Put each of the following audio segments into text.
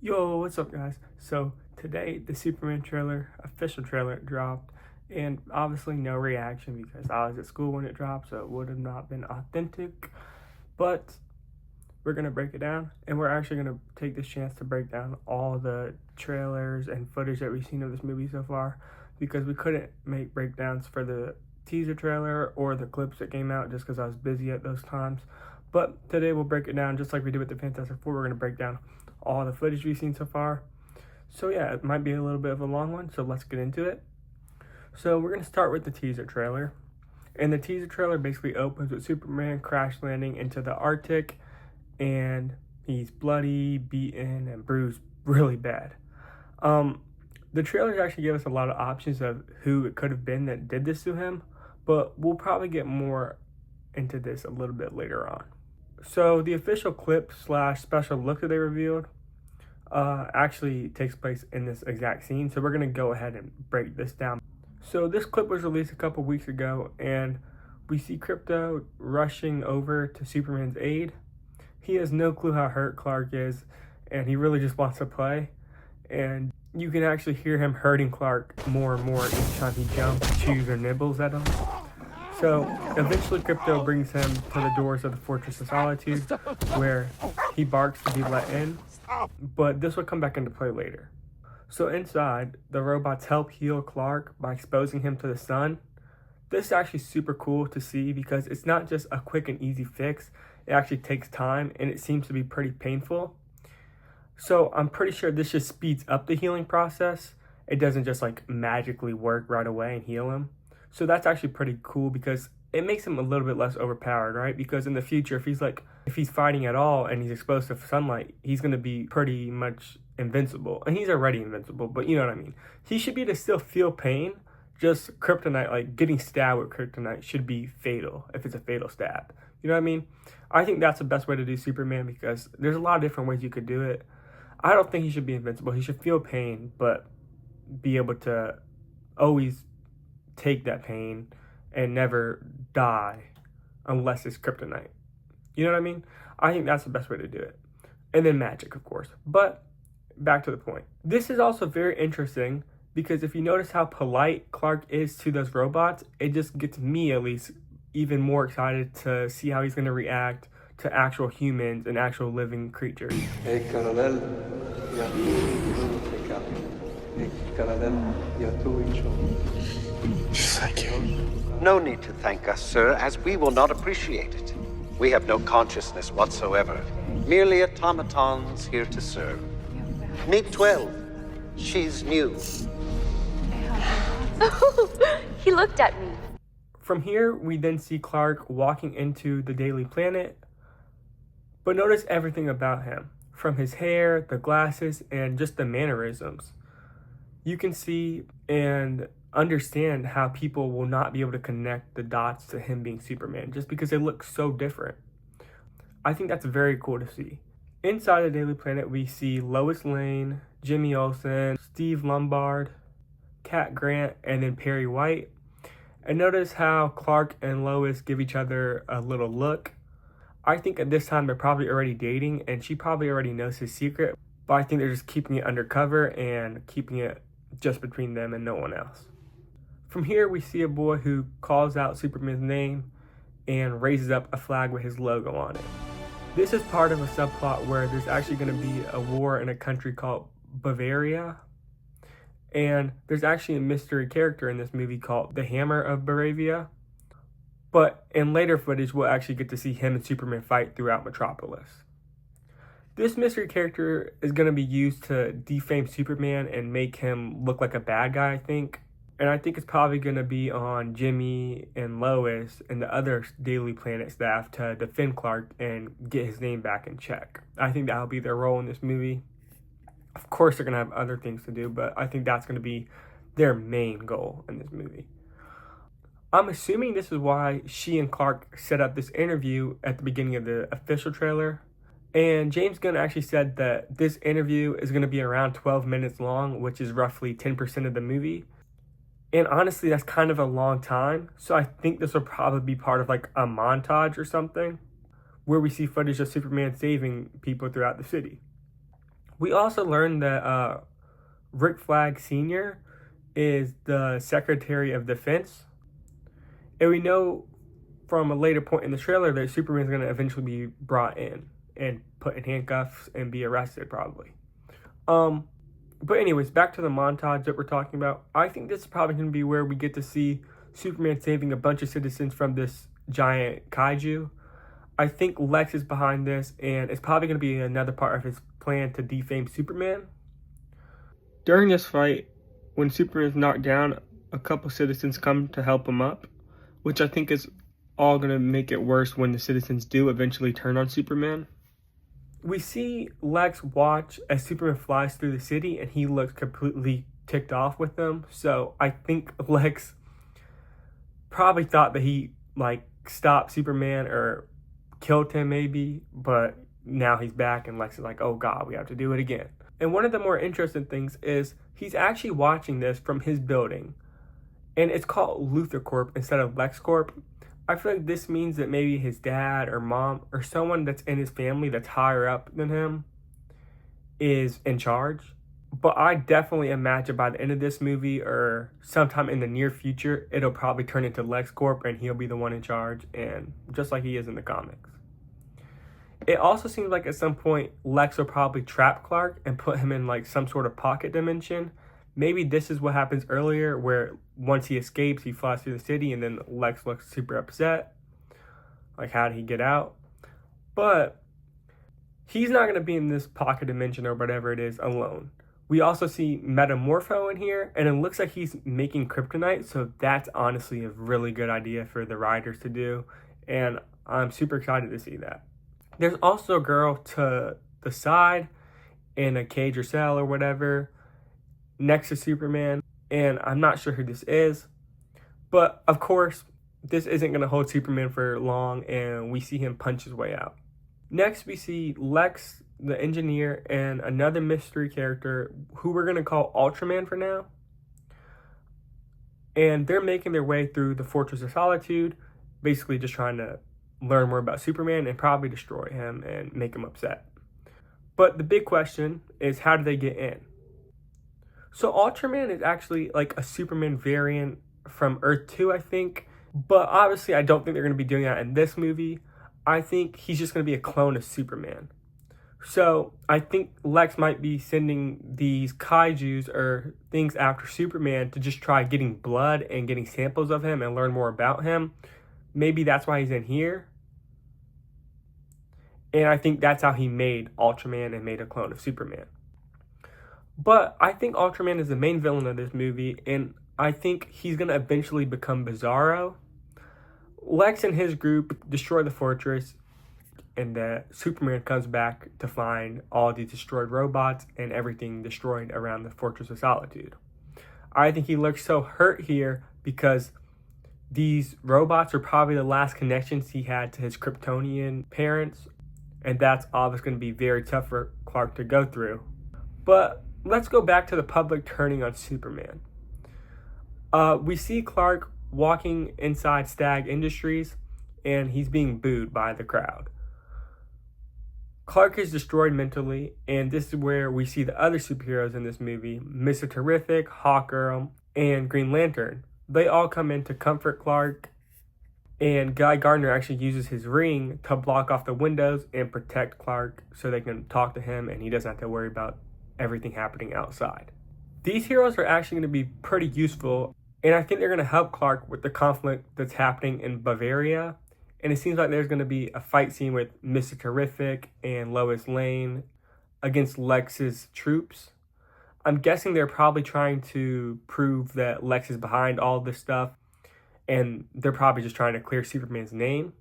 Yo, what's up, guys? So today the Superman official trailer dropped, and obviously no reaction because I was at school when it dropped, so it would have not been authentic. But we're gonna break it down, and we're actually gonna take this chance to break down all the trailers and footage that we've seen of this movie so far, because we couldn't make breakdowns for the teaser trailer or the clips that came out just because I was busy at those times. But today we'll break it down just like we did with the Fantastic Four. We're gonna break down all the footage we've seen so far. So yeah, it might be a little bit of a long one, so let's get into it. So we're gonna start with the teaser trailer. And the teaser trailer basically opens with Superman crash landing into the Arctic, and he's bloody, beaten, and bruised really bad. The trailers actually give us a lot of options of who it could have been that did this to him, but we'll probably get more into this a little bit later on. So the official clip slash special look that they revealed actually takes place in this exact scene. So we're going to go ahead and break this down. So this clip was released a couple weeks ago, and we see Krypto rushing over to Superman's aid. He has no clue how hurt Clark is, and he really just wants to play. And you can actually hear him hurting Clark more and more each time he jumps, chews, or nibbles at him. So eventually Krypto brings him to the doors of the Fortress of Solitude, where he barks to be let in, but this will come back into play later. So inside, the robots help heal Clark by exposing him to the sun. This is actually super cool to see because it's not just a quick and easy fix. It actually takes time, and it seems to be pretty painful. So I'm pretty sure this just speeds up the healing process. It doesn't just like magically work right away and heal him. So that's actually pretty cool because it makes him a little bit less overpowered, right? Because in the future, if he's fighting at all and he's exposed to sunlight, he's going to be pretty much invincible. And he's already invincible, but you know what I mean. He should be able to still feel pain. Just kryptonite, like getting stabbed with kryptonite, should be fatal if it's a fatal stab. You know what I mean? I think that's the best way to do Superman because there's a lot of different ways you could do it. I don't think he should be invincible. He should feel pain, but be able to always take that pain and never die unless it's kryptonite. You know what I mean? I think that's the best way to do it. And then magic, of course. But back to the point. This is also very interesting because if you notice how polite Clark is to those robots, it just gets me at least even more excited to see how he's going to react to actual humans and actual living creatures. Hey, Colonel, Thank you. No need to thank us, sir, as we will not appreciate it. We have no consciousness whatsoever, merely automatons here to serve. Meet 12. She's new. He looked at me. From here, we then see Clark walking into the Daily Planet, but notice everything about him, from his hair, the glasses, and just the mannerisms. You can see and understand how people will not be able to connect the dots to him being Superman just because they look so different. I think that's very cool to see. Inside the Daily Planet, we see Lois Lane, Jimmy Olsen, Steve Lombard, Cat Grant, and then Perry White. And notice how Clark and Lois give each other a little look. I think at this time they're probably already dating, and she probably already knows his secret, but I think they're just keeping it undercover and keeping it just between them and no one else. From here, we see a boy who calls out Superman's name and raises up a flag with his logo on it. This is part of a subplot where there's actually going to be a war in a country called Bavaria. And there's actually a mystery character in this movie called the Hammer of Baravia. But in later footage, we'll actually get to see him and Superman fight throughout Metropolis. This mystery character is going to be used to defame Superman and make him look like a bad guy, I think. And I think it's probably going to be on Jimmy and Lois and the other Daily Planet staff to defend Clark and get his name back in check. I think that'll be their role in this movie. Of course, they're going to have other things to do, but I think that's going to be their main goal in this movie. I'm assuming this is why she and Clark set up this interview at the beginning of the official trailer. And James Gunn actually said that this interview is going to be around 12 minutes long, which is roughly 10% of the movie. And honestly, that's kind of a long time. So I think this will probably be part of like a montage or something where we see footage of Superman saving people throughout the city. We also learned that Rick Flag Sr. is the Secretary of Defense. And we know from a later point in the trailer that Superman's going to eventually be brought in and put in handcuffs and be arrested probably. But anyways, back to the montage that we're talking about. I think this is probably going to be where we get to see Superman saving a bunch of citizens from this giant kaiju. I think Lex is behind this, and it's probably going to be another part of his plan to defame Superman. During this fight, when Superman is knocked down, a couple citizens come to help him up, which I think is all going to make it worse when the citizens do eventually turn on Superman. We see Lex watch as Superman flies through the city, and he looks completely ticked off with them. So I think Lex probably thought that he stopped Superman or killed him maybe, but now he's back and Lex is like, oh god, we have to do it again. And one of the more interesting things is he's actually watching this from his building, and it's called Luthor Corp instead of LexCorp. I feel like this means that maybe his dad or mom or someone that's in his family that's higher up than him is in charge. But I definitely imagine by the end of this movie or sometime in the near future, it'll probably turn into LexCorp and he'll be the one in charge, and just like he is in the comics. It also seems like at some point Lex will probably trap Clark and put him in some sort of pocket dimension. Maybe this is what happens earlier, where once he escapes, he flies through the city, and then Lex looks super upset. How did he get out? But he's not going to be in this pocket dimension or whatever it is alone. We also see Metamorpho in here, and it looks like he's making kryptonite, so that's honestly a really good idea for the writers to do, and I'm super excited to see that. There's also a girl to the side in a cage or cell or whatever next to Superman, and I'm not sure who this is, but of course this isn't going to hold Superman for long, and we see him punch his way out. Next we see Lex, the engineer, and another mystery character who we're going to call Ultraman for now, and they're making their way through the Fortress of Solitude, basically just trying to learn more about Superman and probably destroy him and make him upset. But the big question is, how do they get in? So Ultraman is actually a Superman variant from Earth 2, I think. But obviously I don't think they're going to be doing that in this movie. I think he's just going to be a clone of Superman. So I think Lex might be sending these kaijus or things after Superman to just try getting blood and getting samples of him and learn more about him. Maybe that's why he's in here. And I think that's how he made Ultraman and made a clone of Superman. But I think Ultraman is the main villain of this movie, and I think he's going to eventually become Bizarro. Lex and his group destroy the fortress, and Superman comes back to find all the destroyed robots and everything destroyed around the Fortress of Solitude. I think he looks so hurt here because these robots are probably the last connections he had to his Kryptonian parents, and that's obviously going to be very tough for Clark to go through. But let's go back to the public turning on Superman. We see Clark walking inside Stag Industries, and he's being booed by the crowd. Clark is destroyed mentally, and this is where we see the other superheroes in this movie, Mr. Terrific, Hawkgirl, and Green Lantern. They all come in to comfort Clark, and Guy Gardner actually uses his ring to block off the windows and protect Clark so they can talk to him and he doesn't have to worry about everything happening outside. These heroes are actually going to be pretty useful, and I think they're going to help Clark with the conflict that's happening in Bavaria. And it seems like there's going to be a fight scene with Mr. Terrific and Lois Lane against Lex's troops. I'm guessing they're probably trying to prove that Lex is behind all this stuff, and they're probably just trying to clear Superman's name.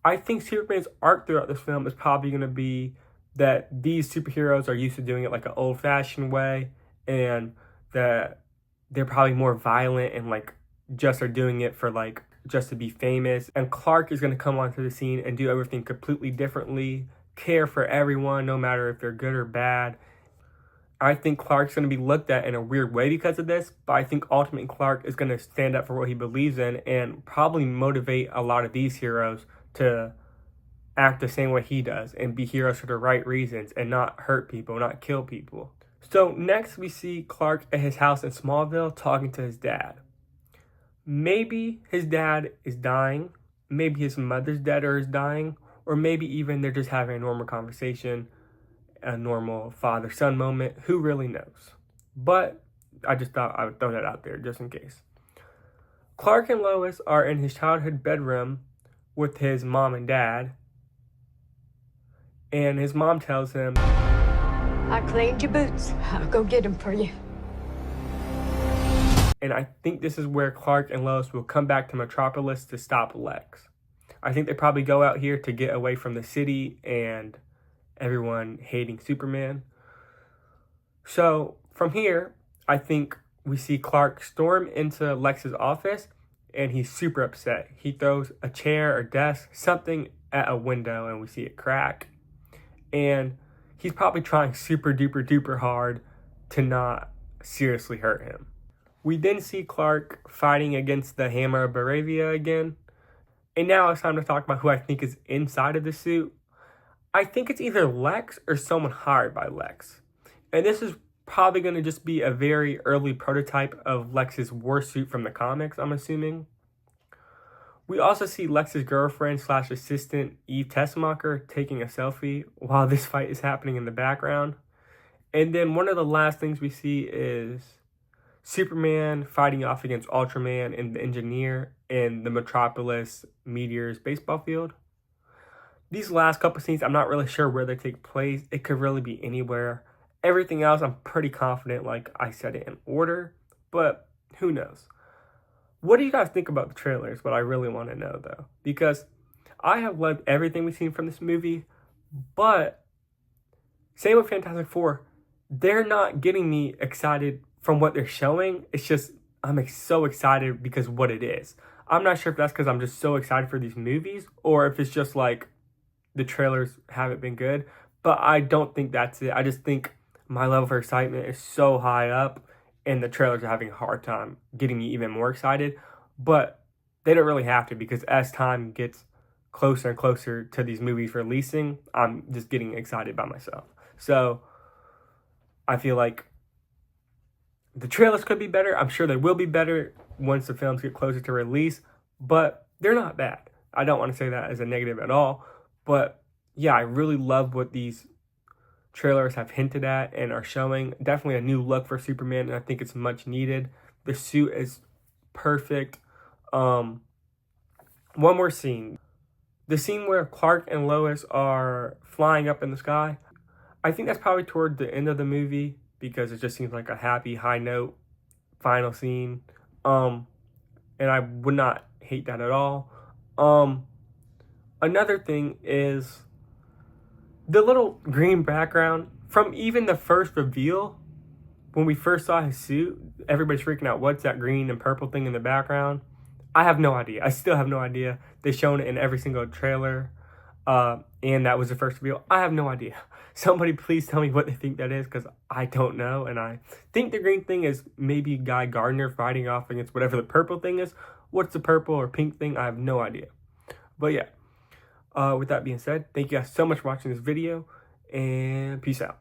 I think Superman's arc throughout this film is probably going to be that these superheroes are used to doing it an old-fashioned way, and that they're probably more violent and just are doing it for just to be famous. And Clark is going to come onto the scene and do everything completely differently, care for everyone, no matter if they're good or bad. I think Clark's going to be looked at in a weird way because of this, but I think ultimately Clark is going to stand up for what he believes in and probably motivate a lot of these heroes to act the same way he does and be heroes for the right reasons and not hurt people, not kill people. So next we see Clark at his house in Smallville talking to his dad. Maybe his dad is dying, maybe his mother's dead or is dying, or maybe even they're just having a normal conversation, a normal father-son moment. Who really knows? But I just thought I would throw that out there just in case. Clark and Lois are in his childhood bedroom with his mom and dad, and his mom tells him, I cleaned your boots. I'll go get them for you. and I think this is where Clark and Lois will come back to Metropolis to stop Lex. I think they probably go out here to get away from the city and everyone hating Superman. So from here, I think we see Clark storm into Lex's office and he's super upset. He throws a chair or desk, something at a window, and we see it crack. And he's probably trying super duper duper hard to not seriously hurt him. We then see Clark fighting against the Hammer of Baravia again. And now it's time to talk about who I think is inside of the suit. I think it's either Lex or someone hired by Lex. And this is probably going to just be a very early prototype of Lex's war suit from the comics, I'm assuming. We also see Lex's girlfriend / assistant, Eve Tessmacher, taking a selfie while this fight is happening in the background. And then one of the last things we see is Superman fighting off against Ultraman and the Engineer in the Metropolis Meteors baseball field. These last couple scenes, I'm not really sure where they take place. It could really be anywhere. Everything else, I'm pretty confident, like I said it in order, but who knows? What do you guys think about the trailers? What I really want to know, though, because I have loved everything we've seen from this movie, but same with Fantastic Four, they're not getting me excited from what they're showing. It's just, I'm so excited because what it is. I'm not sure if that's because I'm just so excited for these movies or if it's just like the trailers haven't been good, but I don't think that's it. I just think my level of excitement is so high up and the trailers are having a hard time getting me even more excited, but they don't really have to because as time gets closer and closer to these movies releasing, I'm just getting excited by myself. So I feel like the trailers could be better. I'm sure they will be better once the films get closer to release, but they're not bad. I don't want to say that as a negative at all, but yeah, I really love what these trailers have hinted at and are showing. Definitely a new look for Superman, and I think it's much needed. The suit is perfect. One more scene. The scene where Clark and Lois are flying up in the sky. I think that's probably toward the end of the movie because it just seems like a happy, high note final scene. And I would not hate that at all. Another thing is the little green background from even the first reveal. When we first saw his suit, everybody's freaking out. What's that green and purple thing in the background? I have no idea. I still have no idea. They've shown it in every single trailer. And that was the first reveal. I have no idea. Somebody please tell me what they think that is because I don't know. And I think the green thing is maybe Guy Gardner fighting off against whatever the purple thing is. What's the purple or pink thing? I have no idea. But yeah. With that being said, thank you guys so much for watching this video, and peace out.